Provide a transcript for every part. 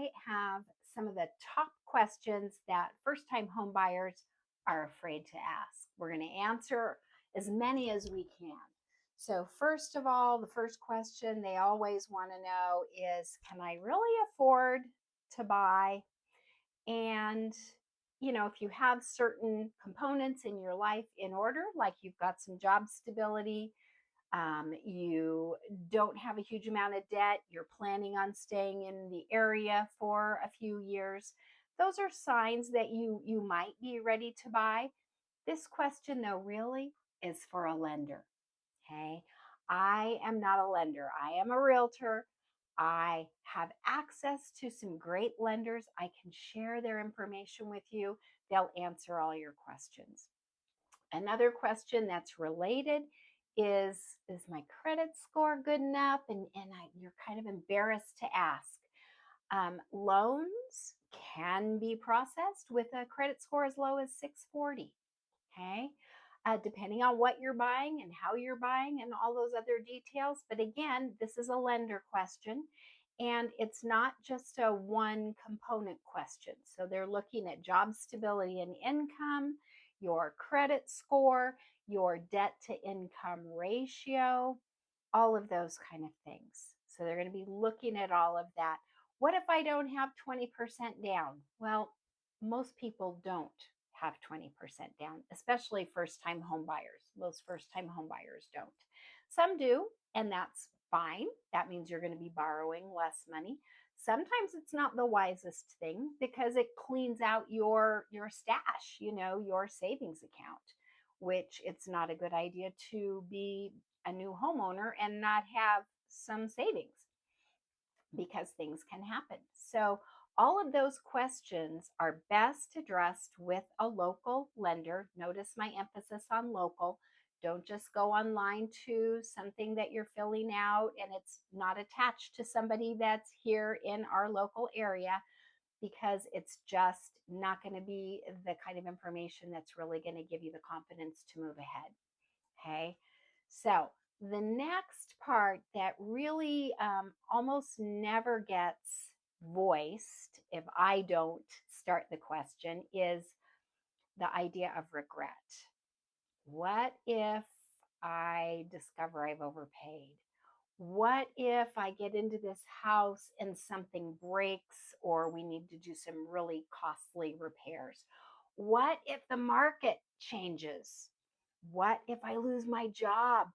I have some of the top questions that first time home buyers are afraid to ask. We're going to answer as many as we can. So, first of all, the first question they always want to know is, can I really afford to buy? And, if you have certain components in your life in order, like you've got some job stability, you don't have a huge amount of debt, you're planning on staying in the area for a few years, those are signs that you might be ready to buy. This question, though, really is for a lender. Okay. I am not a lender, I am a realtor. I have access to some great lenders. I can share their information with you. They'll answer all your questions. Another question that's related is my credit score good enough? You're kind of embarrassed to ask. Loans can be processed with a credit score as low as 640. Okay. Depending on what you're buying and how you're buying and all those other details. But again, this is a lender question and it's not just a one component question. So they're looking at job stability and income, your credit score, your debt to income ratio, all of those kind of things. So they're going to be looking at all of that. What if I don't have 20% down? Well, most people don't have 20% down, especially first time home buyers. Most first time home buyers don't. Some do, and that's fine. That means you're going to be borrowing less money. Sometimes it's not the wisest thing because it cleans out your stash, your savings account, which it's not a good idea to be a new homeowner and not have some savings because things can happen. So, all of those questions are best addressed with a local lender. Notice my emphasis on local. Don't just go online to something that you're filling out and it's not attached to somebody that's here in our local area because it's just not going to be the kind of information that's really going to give you the confidence to move ahead. Okay. So the next part that really almost never gets voiced if I don't start the question is the idea of regret. What if I discover I've overpaid? What if I get into this house and something breaks or we need to do some really costly repairs? What if the market changes? What if I lose my job?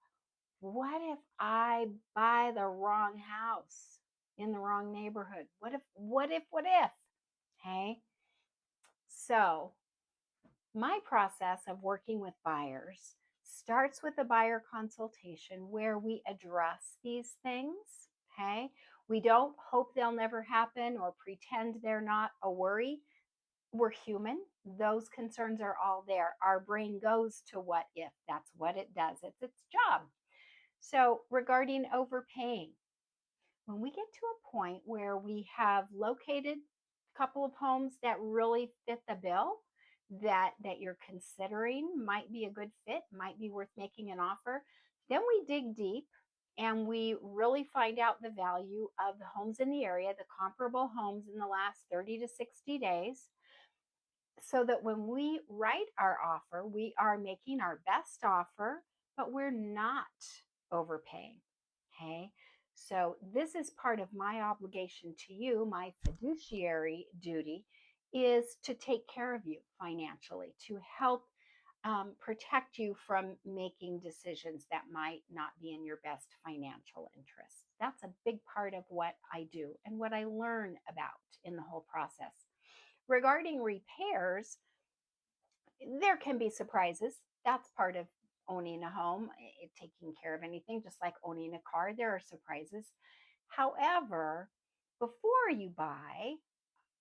What if I buy the wrong house in the wrong neighborhood? What if? Hey, so my process of working with buyers starts with a buyer consultation where we address these things. Okay, we don't hope they'll never happen or pretend they're not a worry. We're human. Those concerns are all there. Our brain goes to what if. That's what it does. It's its job. So, regarding overpaying, when we get to a point where we have located a couple of homes that really fit the bill, that you're considering might be a good fit, might be worth making an offer, then we dig deep and we really find out the value of the homes in the area, the comparable homes in the last 30 to 60 days, so that when we write our offer, we are making our best offer, but we're not overpaying. Okay. So, this is part of my obligation to you, my fiduciary duty is to take care of you financially, to help protect you from making decisions that might not be in your best financial interest. That's a big part of what I do and what I learn about in the whole process. Regarding repairs, there can be surprises. That's part of owning a home, taking care of anything, just like owning a car, there are surprises. However, before you buy,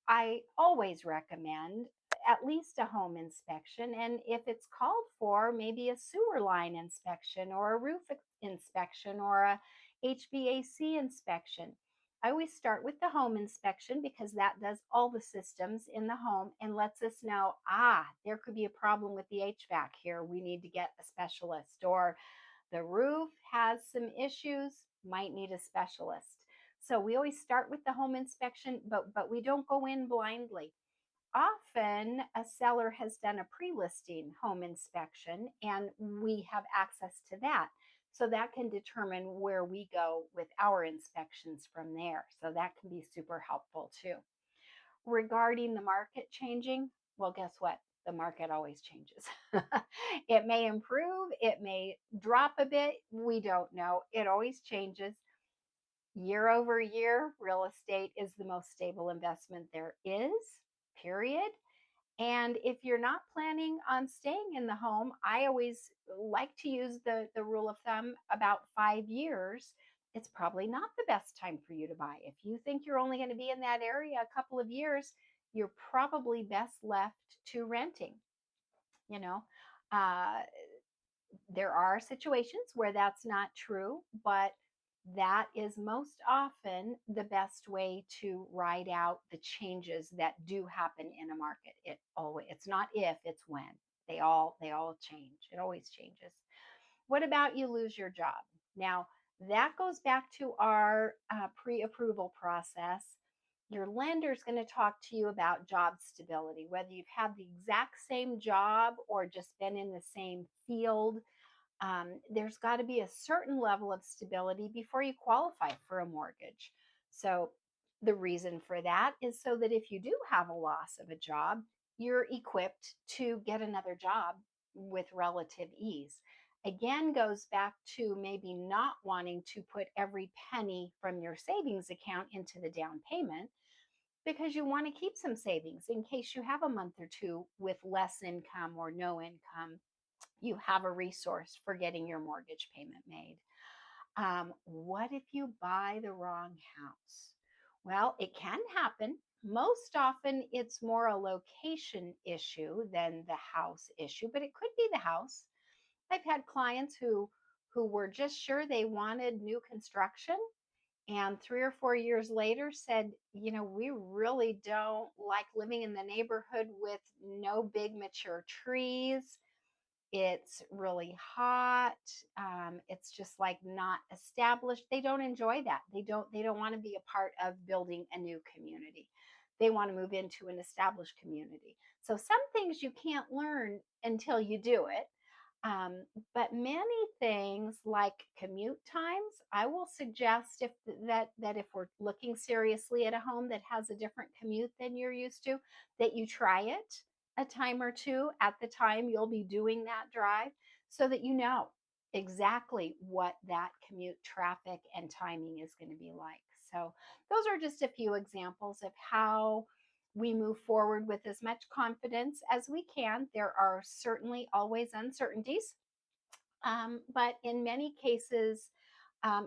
I always recommend at least a home inspection. And if it's called for, maybe a sewer line inspection or a roof inspection or a HVAC inspection. I always start with the home inspection because that does all the systems in the home and lets us know, there could be a problem with the HVAC here. We need to get a specialist. Or the roof has some issues, might need a specialist. So we always start with the home inspection, but we don't go in blindly. Often a seller has done a pre-listing home inspection and we have access to that. So that can determine where we go with our inspections from there. So that can be super helpful too. Regarding the market changing, well, guess what? The market always changes. It may improve, it may drop a bit. We don't know. It always changes. Year over year, real estate is the most stable investment there is, period. And if you're not planning on staying in the home, I always like to use the rule of thumb about 5 years. It's probably not the best time for you to buy. If you think you're only going to be in that area a couple of years, you're probably best left to renting. You know, uh, there are situations where that's not true, but that is most often the best way to ride out the changes that do happen in a market. It's not if, it's when. They all change. It always changes. What about you lose your job? Now, that goes back to our pre-approval process. Your lender is going to talk to you about job stability, whether you've had the exact same job or just been in the same field. There's got to be a certain level of stability before you qualify for a mortgage. So, the reason for that is so that if you do have a loss of a job, you're equipped to get another job with relative ease. Again, goes back to maybe not wanting to put every penny from your savings account into the down payment because you want to keep some savings in case you have a month or two with less income or no income. You have a resource for getting your mortgage payment made. What if you buy the wrong house? Well, it can happen. Most often, it's more a location issue than the house issue, but it could be the house. I've had clients who were just sure they wanted new construction and 3 or 4 years later said, we really don't like living in the neighborhood with no big mature trees. It's really hot. It's just like not established. They don't enjoy that. They don't want to be a part of building a new community. They want to move into an established community. So some things you can't learn until you do it. Um, but many things like commute times, I will suggest that if we're looking seriously at a home that has a different commute than you're used to, that you try it a time or two at the time you'll be doing that drive so that you know exactly what that commute traffic and timing is going to be like. So those are just a few examples of how we move forward with as much confidence as we can. There are certainly always uncertainties, but in many cases,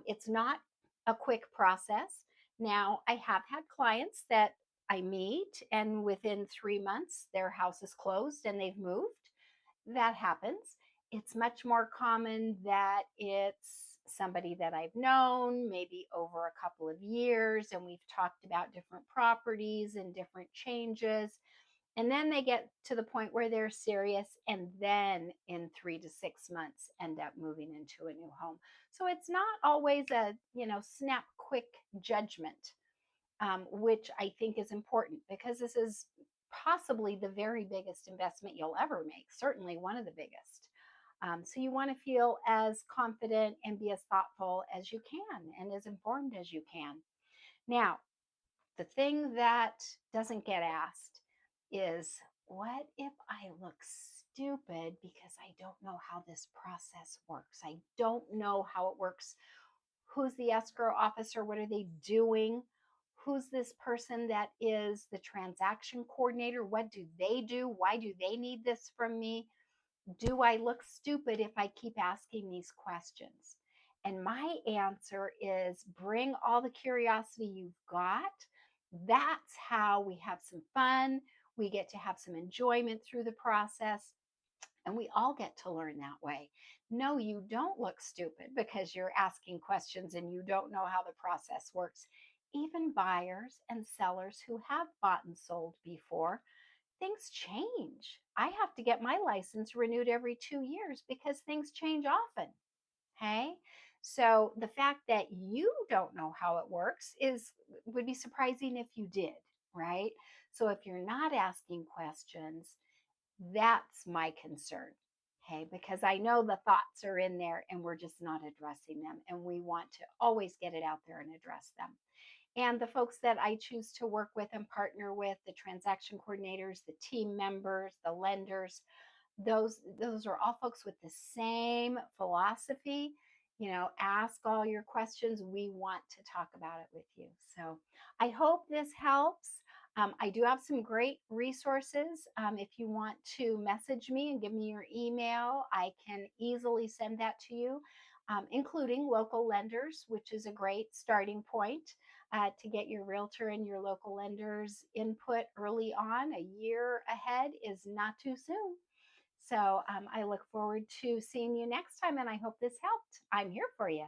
it's not a quick process. Now, I have had clients that I meet, and within 3 months, their house is closed and they've moved. That happens. It's much more common that it's somebody that I've known maybe over a couple of years, and we've talked about different properties and different changes. And then they get to the point where they're serious, and then in 3 to 6 months end up moving into a new home. So it's not always a snap quick judgment, which I think is important because this is possibly the very biggest investment you'll ever make, certainly one of the biggest. So you want to feel as confident and be as thoughtful as you can and as informed as you can. Now, the thing that doesn't get asked is, what if I look stupid because I don't know how this process works? I don't know how it works. Who's the escrow officer? What are they doing? Who's this person that is the transaction coordinator? What do they do? Why do they need this from me? Do I look stupid if I keep asking these questions? And my answer is bring all the curiosity you've got. That's how we have some fun. We get to have some enjoyment through the process. And we all get to learn that way. No, you don't look stupid because you're asking questions and you don't know how the process works. Even buyers and sellers who have bought and sold before, things change. I have to get my license renewed every 2 years because things change often. Okay. So the fact that you don't know how it works is would be surprising if you did, right? So if you're not asking questions, that's my concern. Okay, because I know the thoughts are in there and we're just not addressing them. And we want to always get it out there and address them. And the folks that I choose to work with and partner with, the transaction coordinators, the team members, the lenders, those are all folks with the same philosophy. Ask all your questions. We want to talk about it with you. So I hope this helps. I do have some great resources. If you want to message me and give me your email, I can easily send that to you, including local lenders, which is a great starting point to get your realtor and your local lenders input early on. A year ahead is not too soon. So I look forward to seeing you next time, and I hope this helped. I'm here for you.